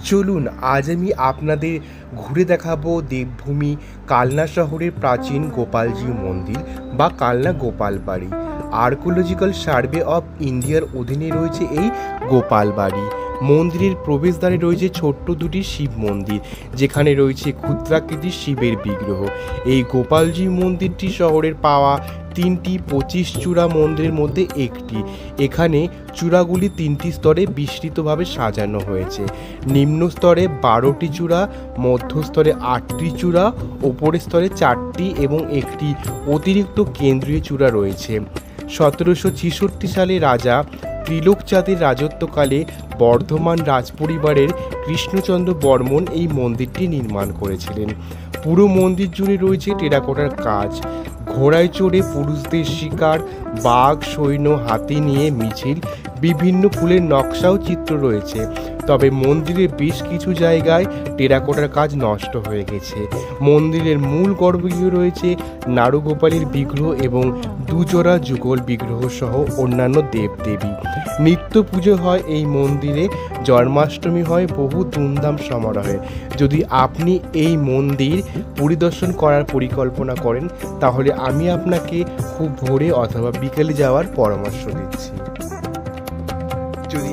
চলুন আজ আমি আপনাদের ঘুরে দেখাবো দেবভূমি কালনা শহরের প্রাচীন গোপালজি মন্দির বা কালনা গোপাল বাড়ি। আর্কোলজিক্যাল সার্ভে অফ ইন্ডিয়ার অধীনে রয়েছে এই গোপাল বাড়ি। মন্দিরের প্রবেশদ্বারে রয়েছে ছোট্ট দুটি শিব মন্দির, যেখানে রয়েছে ক্ষুদ্রাকৃতির শিবের বিগ্রহ। এই গোপালজি মন্দিরটি শহরের পাওয়া 3টি 25 চূড়া মন্দিরের মধ্যে একটি। এখানে চূড়াগুলি 3টি স্তরে বিস্তৃতভাবে সাজানো হয়েছে। নিম্ন স্তরে 12টি চূড়া, মধ্যস্তরে 8টি চূড়া, ওপরের স্তরে 4টি এবং একটি অতিরিক্ত কেন্দ্রীয় চূড়া রয়েছে। 1766 সালে রাজা ত্রিলোকচাঁদের রাজত্বকালে বর্ধমান রাজপরিবারের কৃষ্ণচন্দ্র বর্মন এই মন্দিরটি নির্মাণ করেছিলেন। পুরো মন্দির জুড়ে রয়েছে টেরাকোটার কাজ, ঘোড়ায় চড়ে পুরুষদের শিকার, বাঘ, সৈন্য, হাতি নিয়ে মিছিল, বিভিন্ন ফুলের নকশা ও চিত্র রয়েছে। তবে মন্দিরের বেশ কিছু জায়গায় টেরাকোটার কাজ নষ্ট হয়ে গেছে। মন্দিরের মূল গর্ভগৃহে রয়েছে নাড়ুগোপালের বিগ্রহ এবং দুজোড়া যুগল বিগ্রহ সহ অন্যান্য দেবদেবী। নিত্য পুজো হয় এই মন্দিরে, জন্মাষ্টমী হয় বহু ধুমধাম সমারোহে। যদি আপনি এই মন্দির পরিদর্শন করার পরিকল্পনা করেন, তাহলে আমি আপনাকে খুব ভোরে অথবা বিকেলে যাওয়ার পরামর্শ দিচ্ছি। যদি